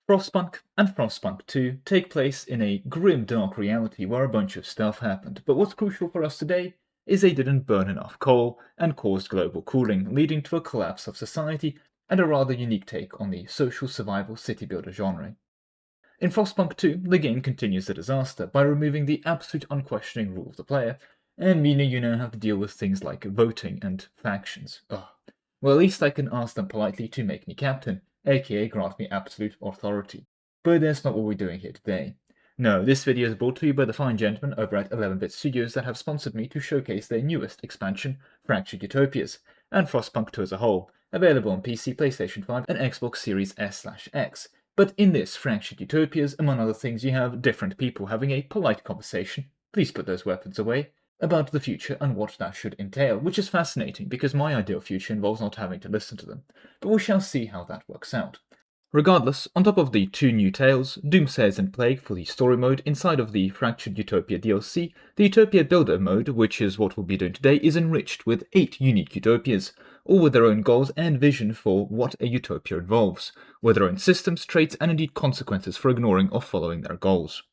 Frostpunk and Frostpunk 2 take place in a grim, dark reality where a bunch of stuff happened, but what's crucial for us today is they didn't burn enough coal and caused global cooling, leading to a collapse of society and a rather unique take on the social survival city builder genre. In Frostpunk 2, the game continues the disaster by removing the absolute unquestioning rule of the player, and meaning you now have to deal with things like voting and factions. Ugh. Well, at least I can ask them politely to make me captain, aka grant me absolute authority. But that's not what we're doing here today. No, this video is brought to you by the fine gentlemen over at 11-Bit Studios that have sponsored me to showcase their newest expansion, Fractured Utopias, and Frostpunk 2 as a whole, available on PC, PlayStation 5, and Xbox Series S/X. But in this Fractured Utopias, among other things, you have different people having a polite conversation, please put those weapons away, about the future and what that should entail, which is fascinating because my ideal future involves not having to listen to them, but we shall see how that works out. Regardless, on top of the 2 new tales, Doomsayers and Plague for the story mode inside of the Fractured Utopia DLC, the Utopia Builder mode, which is what we'll be doing today, is enriched with 8 unique utopias, all with their own goals and vision for what a utopia involves, with their own systems, traits, and indeed consequences for ignoring or following their goals.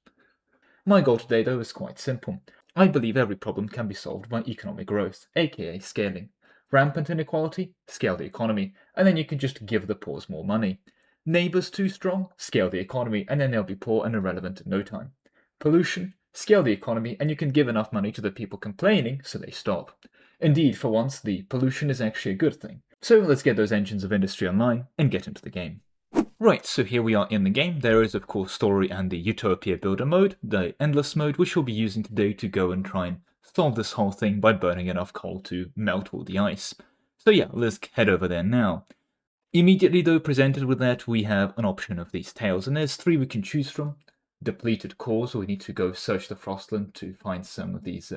My goal today, though, is quite simple. I believe every problem can be solved by economic growth, aka scaling. Rampant inequality? Scale the economy, and then you can just give the poor more money. Neighbours too strong? Scale the economy, and then they'll be poor and irrelevant in no time. Pollution? Scale the economy, and you can give enough money to the people complaining so they stop. Indeed, for once, the pollution is actually a good thing. So let's get those engines of industry online and get into the game. Right, so here we are in the game. There is, of course, story and the Utopia Builder mode, the Endless mode, which we'll be using today to go and try and solve this whole thing by burning enough coal to melt all the ice. So yeah, let's head over there now. Immediately, though, presented with that, we have an option of these tales, and there's 3 we can choose from. Depleted cores, or we need to go search the Frostland to find some of these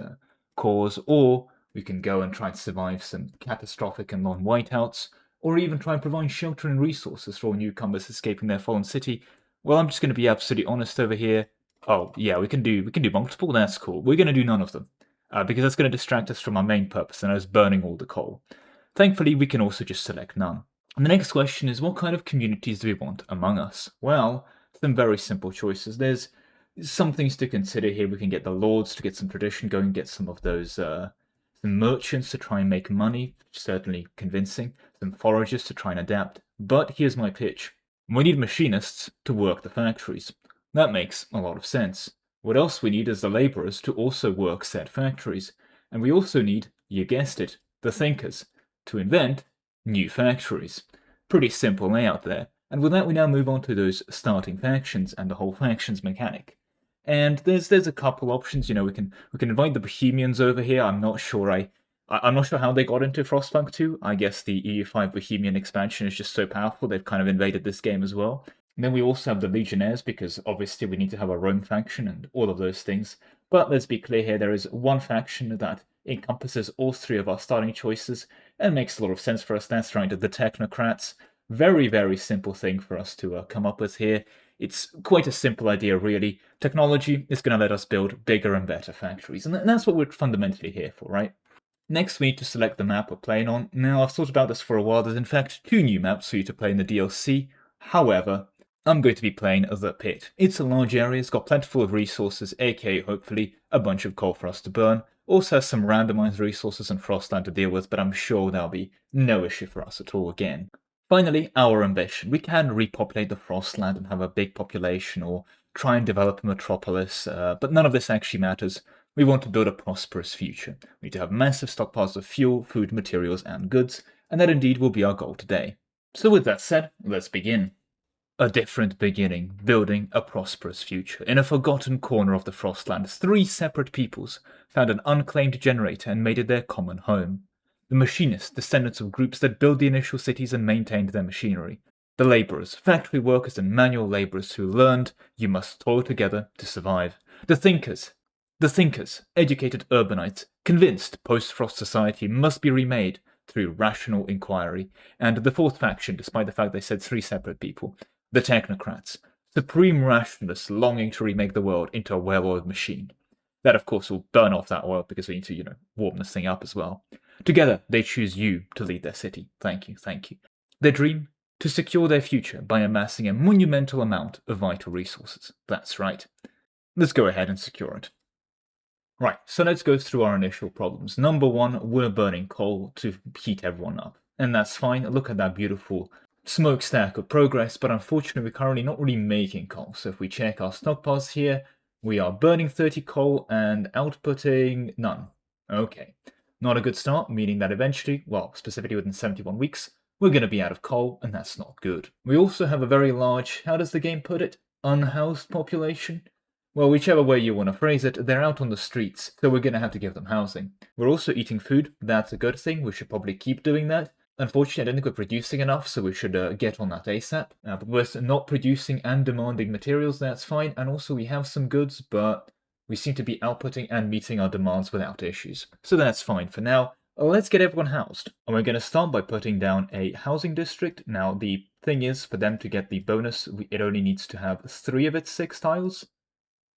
cores, or we can go and try and survive some catastrophic and long whiteouts, or even try and provide shelter and resources for all newcomers escaping their fallen city. Well, I'm just going to be absolutely honest over here. Oh, yeah, we can do multiple, that's cool. We're going to do none of them, because that's going to distract us from our main purpose, and that is burning all the coal. Thankfully, we can also just select none. And the next question is, what kind of communities do we want among us? Well, some very simple choices. There's some things to consider here. We can get the lords to get some tradition going, get some of those some merchants to try and make money, certainly convincing, some foragers to try and adapt. But here's my pitch. We need machinists to work the factories. That makes a lot of sense. What else we need is the laborers to also work said factories. And we also need, you guessed it, the thinkers to invent new factories. Pretty simple layout there. And with that, we now move on to those starting factions and the whole factions mechanic. And there's a couple options. You know, we can invite the Bohemians over here. I'm not sure how they got into Frostpunk 2. I guess the EU5 Bohemian expansion is just so powerful they've kind of invaded this game as well. And then we also have the Legionnaires, because obviously we need to have a Rome faction and all of those things. But let's be clear here, there is one faction that encompasses all 3 of our starting choices, and makes a lot of sense for us. That's right, the Technocrats. Very, very simple thing for us to come up with here. It's quite a simple idea, really. Technology is going to let us build bigger and better factories, and that's what we're fundamentally here for, right? Next, we need to select the map we're playing on. Now, I've thought about this for a while. There's in fact 2 new maps for you to play in the DLC. However, I'm going to be playing the Pit. It's a large area, it's got plentiful of resources, aka hopefully a bunch of coal for us to burn. Also has some randomized resources and frostland to deal with, but I'm sure there'll be no issue for us at all again. Finally, our ambition. We can repopulate the Frostland and have a big population, or try and develop a metropolis, but none of this actually matters. We want to build a prosperous future. We need to have massive stockpiles of fuel, food, materials, and goods, and that indeed will be our goal today. So with that said, let's begin. A different beginning, building a prosperous future. In a forgotten corner of the Frostlands, 3 separate peoples found an unclaimed generator and made it their common home. The machinists, descendants of groups that built the initial cities and maintained their machinery. The laborers, factory workers and manual laborers who learned you must toil together to survive. The thinkers, educated urbanites, convinced post-Frost society must be remade through rational inquiry. And the 4th faction, despite the fact they said 3 separate people, the Technocrats, supreme rationalists longing to remake the world into a well-oiled machine. That, of course, will burn off that oil because we need to, warm this thing up as well. Together, they choose you to lead their city. Thank you, thank you. Their dream? to secure their future by amassing a monumental amount of vital resources. That's right. Let's go ahead and secure it. Right, so let's go through our initial problems. Number one, we're burning coal to heat everyone up. And that's fine. Look at that beautiful smokestack of progress, but unfortunately we're currently not really making coal. So if we check our stockpiles here, we are burning 30 coal and outputting none. Okay, not a good start, meaning that eventually, well, specifically within 71 weeks, we're going to be out of coal, and that's not good. We also have a very large, how does the game put it, unhoused population? Well, whichever way you want to phrase it, they're out on the streets, so we're going to have to give them housing. We're also eating food, that's a good thing, we should probably keep doing that. Unfortunately, I don't think we're producing enough, so we should get on that ASAP. But we're not producing and demanding materials, that's fine, and also we have some goods, but we seem to be outputting and meeting our demands without issues. So that's fine for now. Let's get everyone housed. And we're going to start by putting down a housing district. Now, the thing is, for them to get the bonus, it only needs to have 3 of its 6 tiles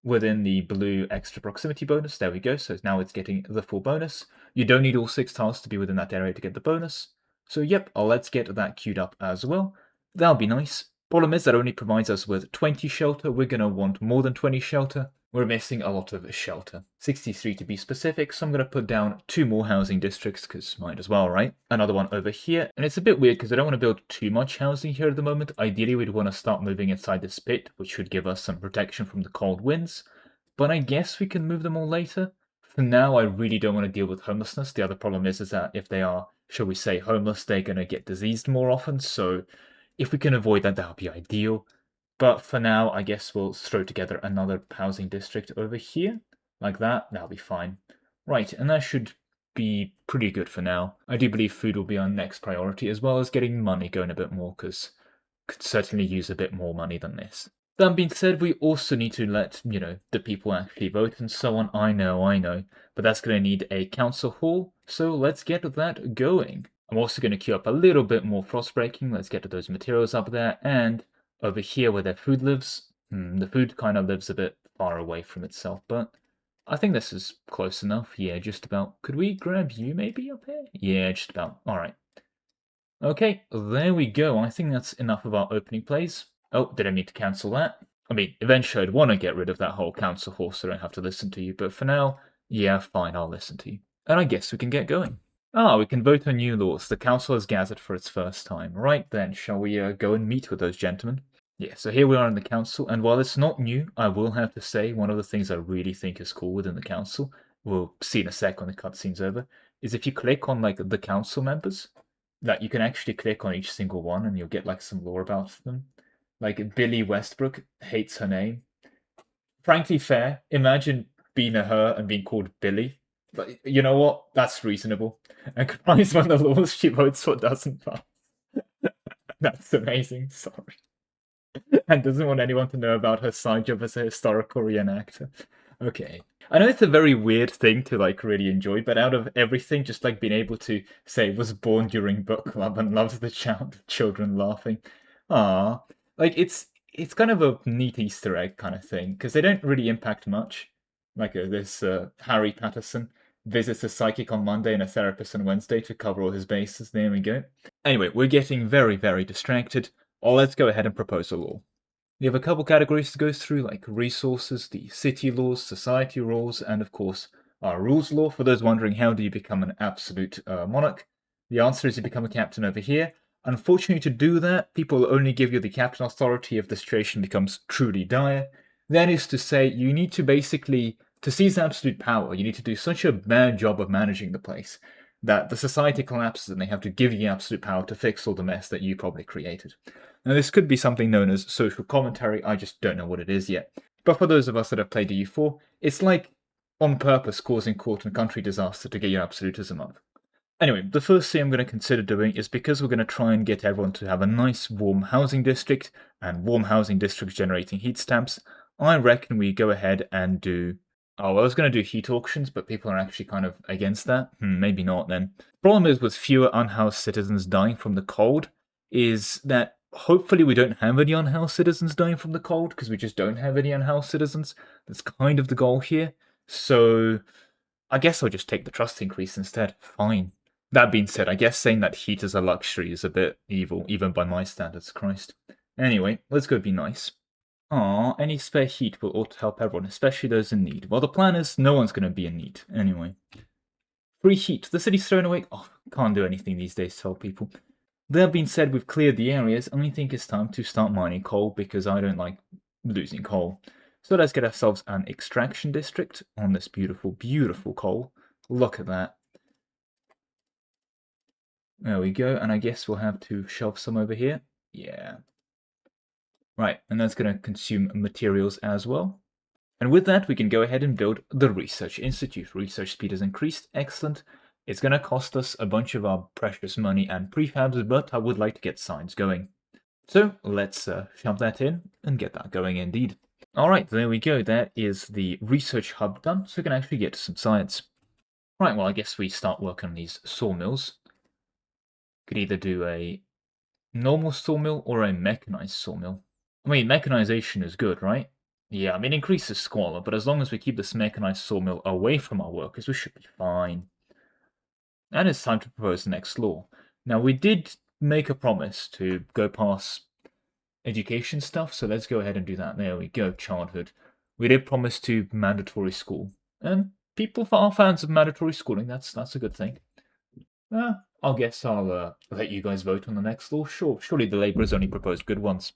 within the blue extra proximity bonus. There we go, so now it's getting the full bonus. You don't need all 6 tiles to be within that area to get the bonus. So yep, let's get that queued up as well. That'll be nice. Problem is that only provides us with 20 shelter. We're going to want more than 20 shelter. We're missing a lot of shelter. 63 to be specific, so I'm going to put down 2 more housing districts, because might as well, right? Another one over here, and it's a bit weird because I don't want to build too much housing here at the moment. Ideally, we'd want to start moving inside this pit, which would give us some protection from the cold winds. But I guess we can move them all later. For now, I really don't want to deal with homelessness. The other problem is that if they are, shall we say, homeless, they're going to get diseased more often, so if we can avoid that, that would be ideal. But for now, I guess we'll throw together another housing district over here. Like that, that'll be fine. Right, and that should be pretty good for now. I do believe food will be our next priority, as well as getting money going a bit more, because could certainly use a bit more money than this. That being said, we also need to let, the people actually vote and so on. I know. But that's going to need a council hall, so let's get that going. I'm also going to queue up a little bit more frost breaking. Let's get those materials up there, and over here where their food lives, the food kind of lives a bit far away from itself, but I think this is close enough. Yeah, just about. Could we grab you maybe up here? Yeah, just about. All right. Okay, there we go. I think that's enough of our opening plays. Oh, did I need to cancel that? I mean, eventually I'd want to get rid of that whole council hall so I don't have to listen to you, but for now, yeah, fine, I'll listen to you. And I guess we can get going. We can vote on new laws. The council has gathered for its first time. Right then, shall we go and meet with those gentlemen? Yeah, so here we are in the council, and while it's not new, I will have to say one of the things I really think is cool within the council, we'll see in a sec when the cutscene's over, is if you click on, the council members, that you can actually click on each single one and you'll get, some lore about them. Like, Billy Westbrook hates her name. Frankly fair, imagine being a her and being called Billy. But you know what? That's reasonable. And cries when the laws she votes for doesn't pass. That's amazing, sorry. And doesn't want anyone to know about her side job as a historical reenactor. Okay. I know it's a very weird thing to really enjoy, but out of everything, just being able to say was born during book club and loves the children laughing. Ah, it's kind of a neat Easter egg kind of thing, because they don't really impact much. This Harry Patterson visits a psychic on Monday and a therapist on Wednesday to cover all his bases. There we go. Anyway, we're getting very, very distracted. Let's go ahead and propose a law. We have a couple categories to go through, like resources, the city laws, society rules, and of course, our rules law. For those wondering, how do you become an absolute monarch? The answer is you become a captain over here. Unfortunately, to do that, people will only give you the captain authority if the situation becomes truly dire. That is to say, you need to basically, to seize absolute power, you need to do such a bad job of managing the place that the society collapses and they have to give you absolute power to fix all the mess that you probably created. Now, this could be something known as social commentary, I just don't know what it is yet. But for those of us that have played EU4, it's like on purpose causing court and country disaster to get your absolutism up. Anyway, the first thing I'm going to consider doing is, because we're going to try and get everyone to have a nice warm housing district, and warm housing districts generating heat stamps, I reckon we go ahead and do... I was going to do heat auctions, but people are actually kind of against that. Maybe not then. Problem is, with fewer unhoused citizens dying from the cold, is that hopefully we don't have any unhoused citizens dying from the cold, because we just don't have any unhoused citizens. That's kind of the goal here. So I guess I'll just take the trust increase instead. Fine. That being said, I guess saying that heat is a luxury is a bit evil, even by my standards, Christ. Anyway, let's go be nice. Aw, any spare heat will ought to help everyone, especially those in need. Well, the plan is no one's going to be in need, anyway. Free heat. The city's thrown away. Oh, can't do anything these days, tell people. That being said, we've cleared the areas, and I think it's time to start mining coal, because I don't like losing coal. So let's get ourselves an extraction district on this beautiful, beautiful coal. Look at that. There we go, and I guess we'll have to shove some over here. Yeah. Right, and that's going to consume materials as well. And with that, we can go ahead and build the Research Institute. Research speed is increased. Excellent. It's going to cost us a bunch of our precious money and prefabs, but I would like to get science going. So let's shove that in and get that going indeed. All right, there we go. That is the research hub done, so we can actually get to some science. Right, well, I guess we start working on these sawmills. Could either do a normal sawmill or a mechanized sawmill. I mean, mechanization is good, right? Yeah, I mean, increases squalor, but as long as we keep this mechanized sawmill away from our workers, we should be fine. And it's time to propose the next law. Now, we did make a promise to go past education stuff, so let's go ahead and do that. There we go, childhood. We did promise to mandatory school. And people are fans of mandatory schooling, that's a good thing. I guess I'll let you guys vote on the next law. Sure, surely the Labourers only proposed good ones.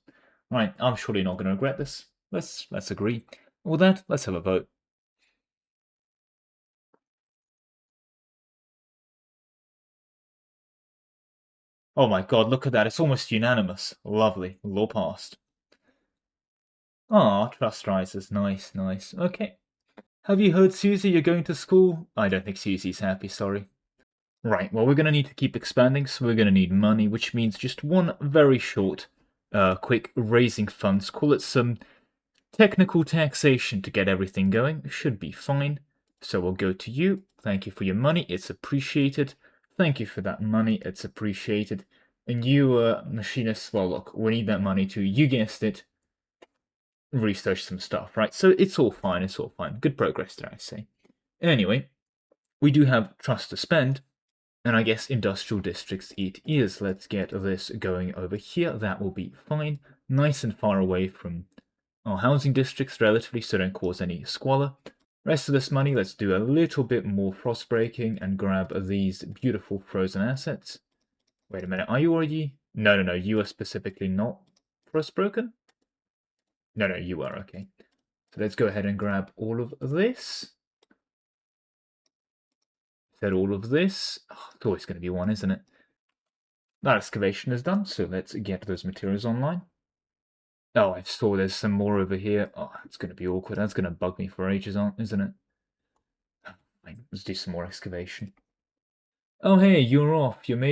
Right, I'm surely not going to regret this. Let's agree. With that, let's have a vote. Oh my god, look at that. It's almost unanimous. Lovely. Law passed. Ah, trust rises. Nice, nice. Okay. Have you heard, Susie, you're going to school? I don't think Susie's happy, sorry. Right, well, we're going to need to keep expanding, so we're going to need money, which means just one very short, quick raising funds. Call it some technical taxation to get everything going. Should be fine. So we'll go to you. Thank you for your money. It's appreciated. Thank you for that money. It's appreciated. And you, machinists, well, look, we need that money to, you guessed it, research some stuff, right? So it's all fine. It's all fine. Good progress there, I say. Anyway, we do have trust to spend. And I guess industrial districts it is. Let's get this going over here. That will be fine. Nice and far away from our housing districts relatively, so don't cause any squalor. Rest of this money, let's do a little bit more frost breaking and grab these beautiful frozen assets. Wait a minute, are you already? No, you are specifically not frost broken? No, you are, okay. So let's go ahead and grab all of this. Said all of this. Oh, it's always going to be one, isn't it? That excavation is done, so let's get those materials online. Oh, I saw there's some more over here. Oh, it's going to be awkward. That's going to bug me for ages, isn't it? Fine, let's do some more excavation. Oh, hey, you're off. You're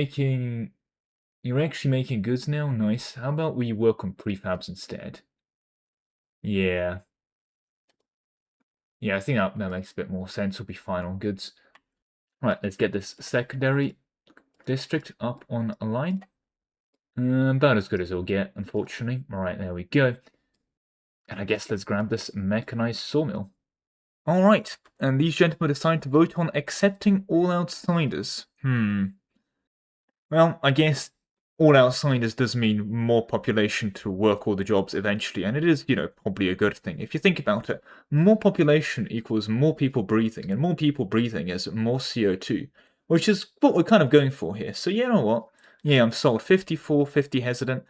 actually making goods now? Nice. How about we work on prefabs instead? Yeah. Yeah, I think that makes a bit more sense. We'll be fine on goods. Right, let's get this secondary district up on a line. About as good as it'll get, unfortunately. Alright, there we go. And I guess let's grab this mechanized sawmill. Alright, and these gentlemen decide to vote on accepting all outsiders. Well, I guess all outsiders does mean more population to work all the jobs eventually, and it is, probably a good thing. If you think about it, more population equals more people breathing, and more people breathing is more CO2, which is what we're kind of going for here. So you know what? Yeah, I'm sold. 54, 50 hesitant.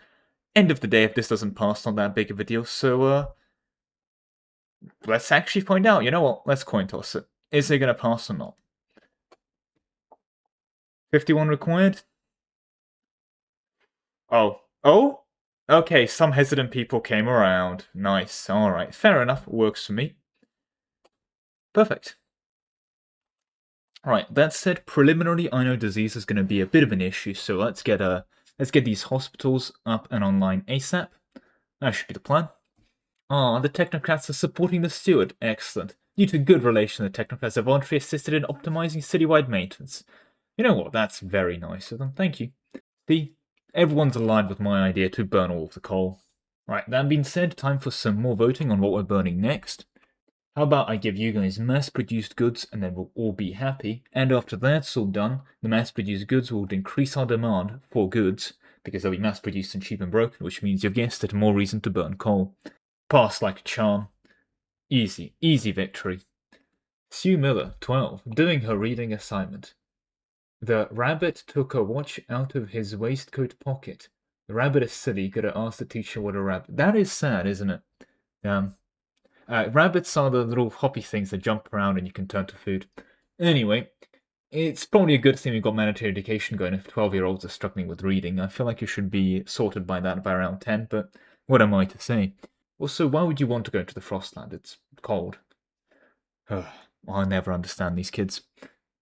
End of the day, if this doesn't pass, not that big of a deal. So, let's actually find out. You know what? Let's coin toss it. Is it going to pass or not? 51 required? Oh? Okay, some hesitant people came around. Nice. Alright, fair enough. Works for me. Perfect. Alright, that said, preliminarily, I know disease is going to be a bit of an issue, so let's get these hospitals up and online ASAP. That should be the plan. The technocrats are supporting the steward. Excellent. Due to good relation, the technocrats have voluntarily assisted in optimizing citywide maintenance. You know what? That's very nice of them. Thank you. See? Everyone's aligned with my idea to burn all of the coal. Right, that being said, time for some more voting on what we're burning next. How about I give you guys mass-produced goods and then we'll all be happy, and after that's all done, the mass-produced goods will increase our demand for goods, because they'll be mass-produced and cheap and broken, which means you've guessed it, more reason to burn coal. Pass like a charm. Easy, easy victory. Sue Miller, 12, doing her reading assignment. The rabbit took a watch out of his waistcoat pocket. The rabbit is silly, gotta ask the teacher what a rabbit... That is sad, isn't it? Rabbits are the little hoppy things that jump around and you can turn to food. Anyway, it's probably a good thing we've got mandatory education going if 12-year-olds are struggling with reading. I feel like you should be sorted by that by around 10, but what am I to say? Also, why would you want to go into the Frostland? It's cold. I'll never understand these kids.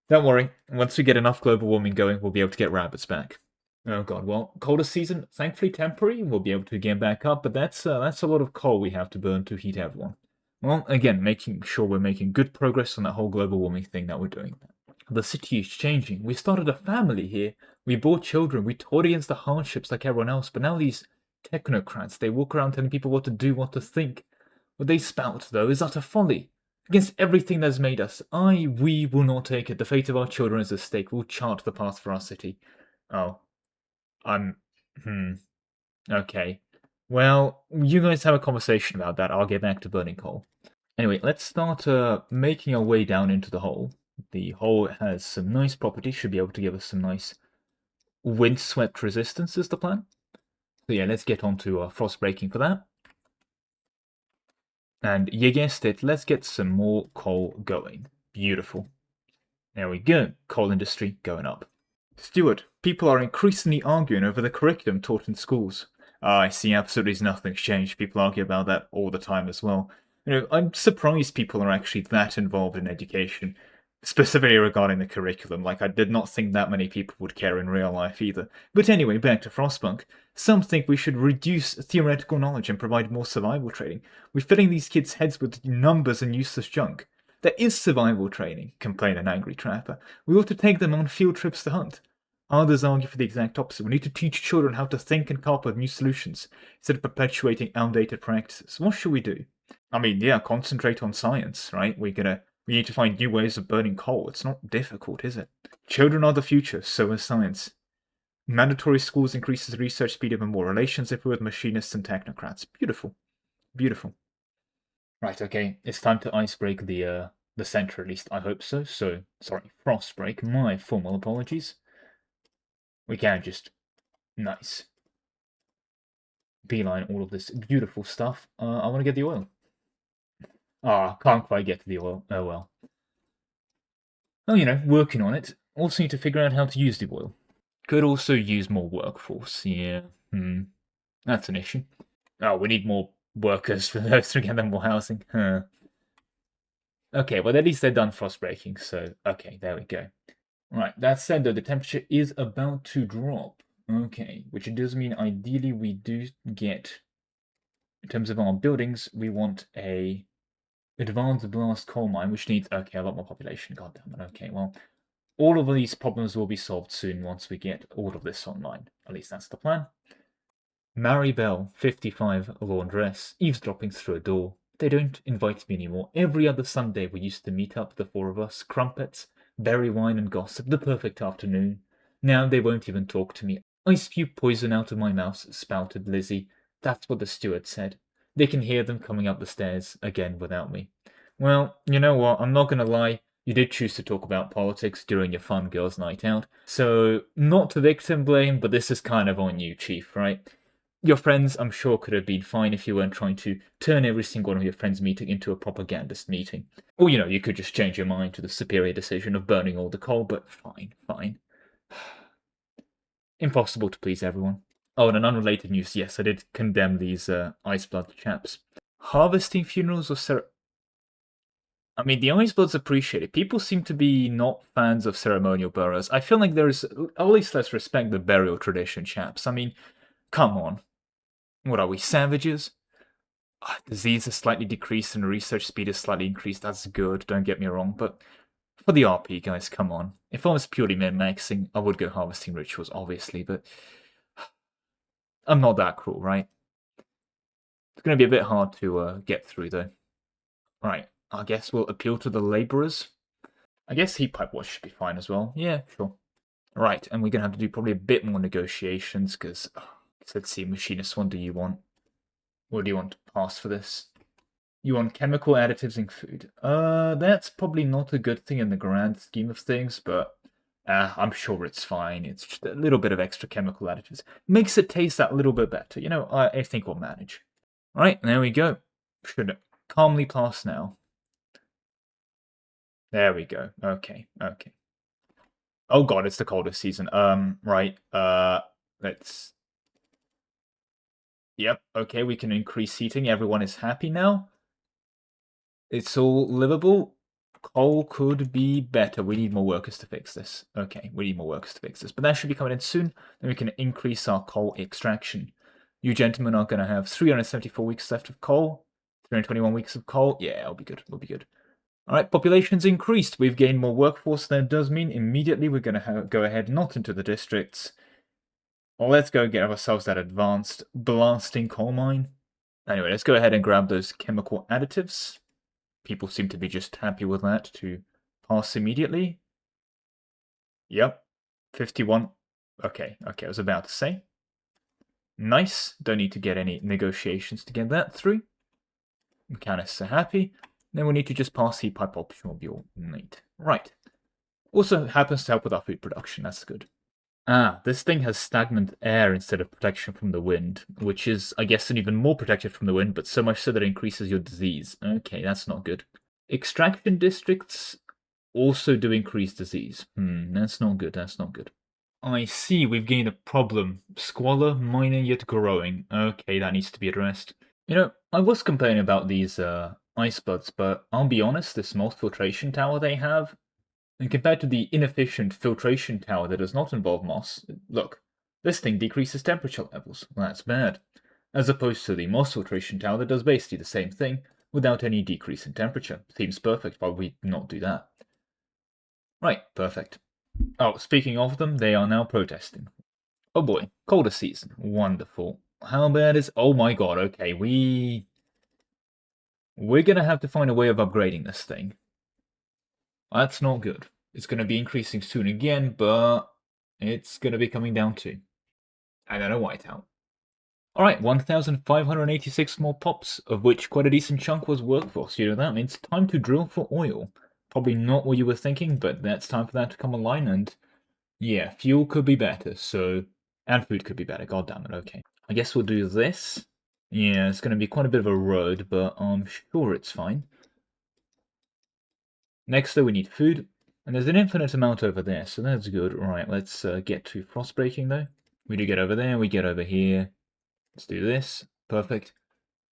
Don't worry, once we get enough global warming going, we'll be able to get rabbits back. Oh god, well, coldest season, thankfully temporary, we'll be able to get back up, but that's a lot of coal we have to burn to heat everyone. Well, again, making sure we're making good progress on that whole global warming thing that we're doing. The city is changing. We started a family here. We bore children. We taught against the hardships like everyone else, but now these technocrats, they walk around telling people what to do, what to think. What they spout, though, is utter folly. Against everything that's made us. We will not take it. The fate of our children is at stake. We'll chart the path for our city. Oh. Okay. Well, you guys have a conversation about that. I'll get back to burning coal. Anyway, let's start making our way down into the hole. The hole has some nice properties. Should be able to give us some nice windswept resistance is the plan. So yeah, let's get on to frost breaking for that. And you guessed it, let's get some more coal going. Beautiful. There we go. Coal industry going up. Stuart, people are increasingly arguing over the curriculum taught in schools. I see absolutely nothing's changed. People argue about that all the time as well. I'm surprised people are actually that involved in education, specifically regarding the curriculum. Like, I did not think that many people would care in real life either. But anyway, back to Frostpunk. Some think we should reduce theoretical knowledge and provide more survival training. We're filling these kids' heads with numbers and useless junk. There is survival training, complained an angry trapper. We ought to take them on field trips to hunt. Others argue for the exact opposite. We need to teach children how to think and come up with new solutions, instead of perpetuating outdated practices. What should we do? I mean, yeah, concentrate on science, right? We need to find new ways of burning coal. It's not difficult, is it? Children are the future, so is science. Mandatory schools increases research speed even more. Relationship with machinists and technocrats. Beautiful. Beautiful. Right, okay. It's time to icebreak the center, at least I hope so. So, sorry, frostbreak. My formal apologies. We can just... Nice. Beeline all of this beautiful stuff. I want to get the oil. Can't quite get to the oil. Oh well. Well, working on it. Also need to figure out how to use the oil. Could also use more workforce. Yeah. That's an issue. We need more workers for those to get them more housing. Okay, well at least they're done frost breaking, so okay, there we go. Right, that said though, the temperature is about to drop. Okay, which does mean ideally we do get, in terms of our buildings, we want a advanced blast coal mine, which needs, okay, a lot more population, goddammit. Okay, well, all of these problems will be solved soon once we get all of this online. At least that's the plan. Mary Bell, 55, laundress, eavesdropping through a door. They don't invite me anymore. Every other Sunday we used to meet up, the four of us, crumpets, berry wine and gossip, the perfect afternoon. Now they won't even talk to me. I spew poison out of my mouth, spouted Lizzie. That's what the steward said. They can hear them coming up the stairs, again without me. Well, you know what, I'm not gonna lie, you did choose to talk about politics during your fun girls' night out, so not to victim blame, but this is kind of on you, Chief, right? Your friends, I'm sure, could have been fine if you weren't trying to turn every single one of your friends' meeting into a propagandist meeting. Or, you could just change your mind to the superior decision of burning all the coal, but fine. Impossible to please everyone. Oh, and an unrelated news, yes, I did condemn these Iceblood chaps. Harvesting funerals or I mean, the Icebloods appreciate it. People seem to be not fans of ceremonial burials. I feel like there's... At least let's respect the burial tradition, chaps. I mean, come on. What are we, savages? Disease is slightly decreased and research speed is slightly increased. That's good, don't get me wrong, but... For the RP, guys, come on. If I was purely min-maxing, I would go harvesting rituals, obviously, but... I'm not that cruel, right? It's going to be a bit hard to get through, though. Right, I guess we'll appeal to the laborers. I guess heat pipe wash should be fine as well. Yeah, sure. Right, and we're going to have to do probably a bit more negotiations, because, let's see, machinist, what do you want? What do you want to pass for this? You want chemical additives in food. That's probably not a good thing in the grand scheme of things, but I'm sure it's fine. It's just a little bit of extra chemical additives. Makes it taste that little bit better. You know, I think we'll manage. Right, there we go. Should calmly pass now. There we go. Okay. Oh god, it's the coldest season. Right. Let's... Yep, okay, we can increase heating. Everyone is happy now. It's all livable. Coal could be better. We need more workers to fix this. Okay, we need more workers to fix this. But that should be coming in soon. Then we can increase our coal extraction. You gentlemen are going to have 374 weeks left of coal. 321 weeks of coal. Yeah, it'll be good. It'll be good. Alright, population's increased. We've gained more workforce. That does mean immediately we're going to go ahead, not into the districts. Well, let's go get ourselves that advanced blasting coal mine. Anyway, let's go ahead and grab those chemical additives. People seem to be just happy with that to pass immediately. Yep, 51. Okay, I was about to say. Nice, don't need to get any negotiations to get that through. Mechanists are happy. Then we need to just pass heat pipe optional neat. Right. Also happens to help with our food production, that's good. This thing has stagnant air instead of protection from the wind, which is, I guess, an even more protection from the wind, but so much so that it increases your disease. Okay, that's not good. Extraction districts also do increase disease. That's not good, that's not good. I see, we've gained a problem. Squalor, minor yet growing. Okay, that needs to be addressed. You know, I was complaining about these ice buds, but I'll be honest, this moss filtration tower they have, and compared to the inefficient filtration tower that does not involve moss, look, this thing decreases temperature levels. That's bad. As opposed to the moss filtration tower that does basically the same thing, without any decrease in temperature. Seems perfect, why would we not do that? Right, perfect. Oh, speaking of them, they are now protesting. Oh boy, colder season. Wonderful. How bad is... Oh my god, okay, we're gonna have to find a way of upgrading this thing. That's not good. It's going to be increasing soon again, but it's going to be coming down too. And then a whiteout. Alright, 1,586 more pops, of which quite a decent chunk was workforce. You know, that means time to drill for oil. Probably not what you were thinking, but that's time for that to come online, and yeah, fuel could be better, so... And food could be better, god damn it, okay. I guess we'll do this. Yeah, it's going to be quite a bit of a road, but I'm sure it's fine. Next, though, we need food. And there's an infinite amount over there, so that's good. Right, let's get to frost breaking, though. We do get over there, we get over here. Let's do this. Perfect.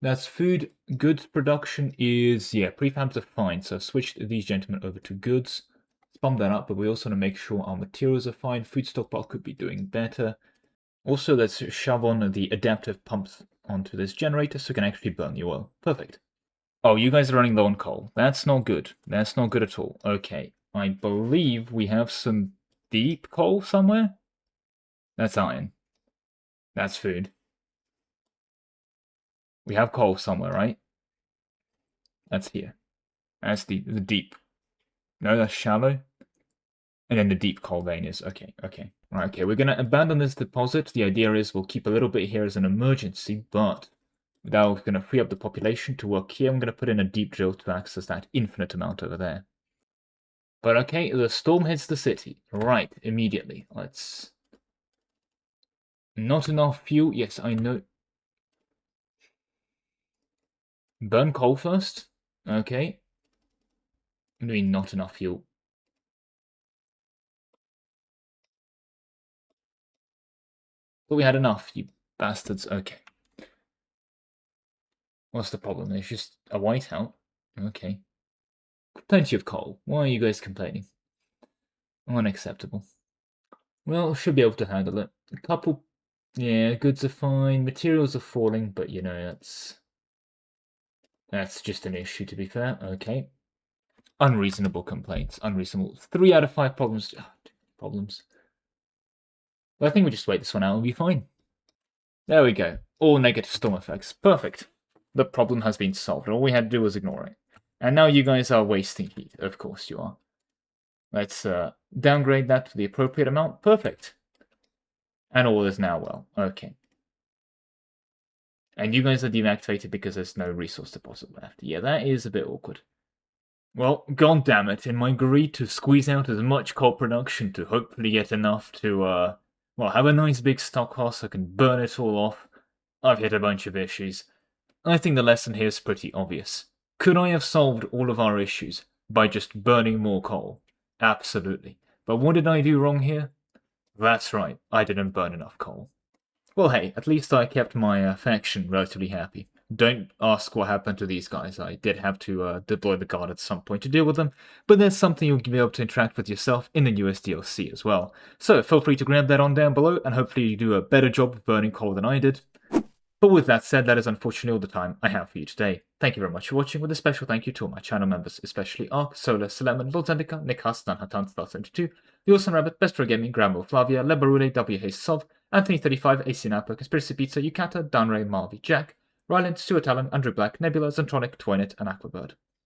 That's food. Goods production is... Yeah, prefabs are fine, so I've switched these gentlemen over to goods. Let's bump that up, but we also want to make sure our materials are fine. Food stockpile could be doing better. Also, let's shove on the adaptive pumps onto this generator so we can actually burn the oil. Perfect. Oh, you guys are running low on coal. That's not good. That's not good at all. Okay, I believe we have some deep coal somewhere. That's iron. That's food. We have coal somewhere, right? That's here. That's the deep. No, that's shallow. And then the deep coal vein is... Okay. Right, okay, we're going to abandon this deposit. The idea is we'll keep a little bit here as an emergency, but... Now we're going to free up the population to work here. I'm going to put in a deep drill to access that infinite amount over there. But okay, the storm hits the city. Right, immediately. Let's... Not enough fuel. Yes, I know. Burn coal first. Okay. I mean, not enough fuel. But we had enough, you bastards. Okay. What's the problem? There's just a whiteout. Okay. Plenty of coal. Why are you guys complaining? Unacceptable. Well, should be able to handle it. A couple... Yeah, goods are fine. Materials are falling, but you know, that's just an issue, to be fair. Okay. Unreasonable complaints. Unreasonable. 3 out of 5 problems. Problems. But I think we just wait this one out and we'll be fine. There we go. All negative storm effects. Perfect. The problem has been solved. All we had to do was ignore it. And now you guys are wasting heat. Of course you are. Let's downgrade that to the appropriate amount. Perfect. And all is now well. Okay. And you guys are deactivated because there's no resource deposit left. Yeah, that is a bit awkward. Well, god damn it, in my greed to squeeze out as much coal production to hopefully get enough to, well, have a nice big stockpile so I can burn it all off, I've hit a bunch of issues. I think the lesson here is pretty obvious. Could I have solved all of our issues by just burning more coal? Absolutely. But what did I do wrong here? That's right, I didn't burn enough coal. Well, hey, at least I kept my faction relatively happy. Don't ask what happened to these guys. I did have to deploy the guard at some point to deal with them, but there's something you'll be able to interact with yourself in the newest DLC as well. So feel free to grab that on down below, and hopefully you do a better job of burning coal than I did. But with that said, that is unfortunately all the time I have for you today. Thank you very much for watching, with a special thank you to all my channel members, especially Ark, Solar, Lemon, Lord Zendika, Nick Huss, Nanhatan, Star72, The Awesome Rabbit, Best Pro Gaming, Gramble, Flavia, Lebarule, W. Sov, Anthony35, AC Napa, Conspiracy Pizza, Yukata, Danray, Marvy, Jack, Ryland, Stuart Allen, Andrew Black, Nebula, Zentronic, Toynet, and Aquabird.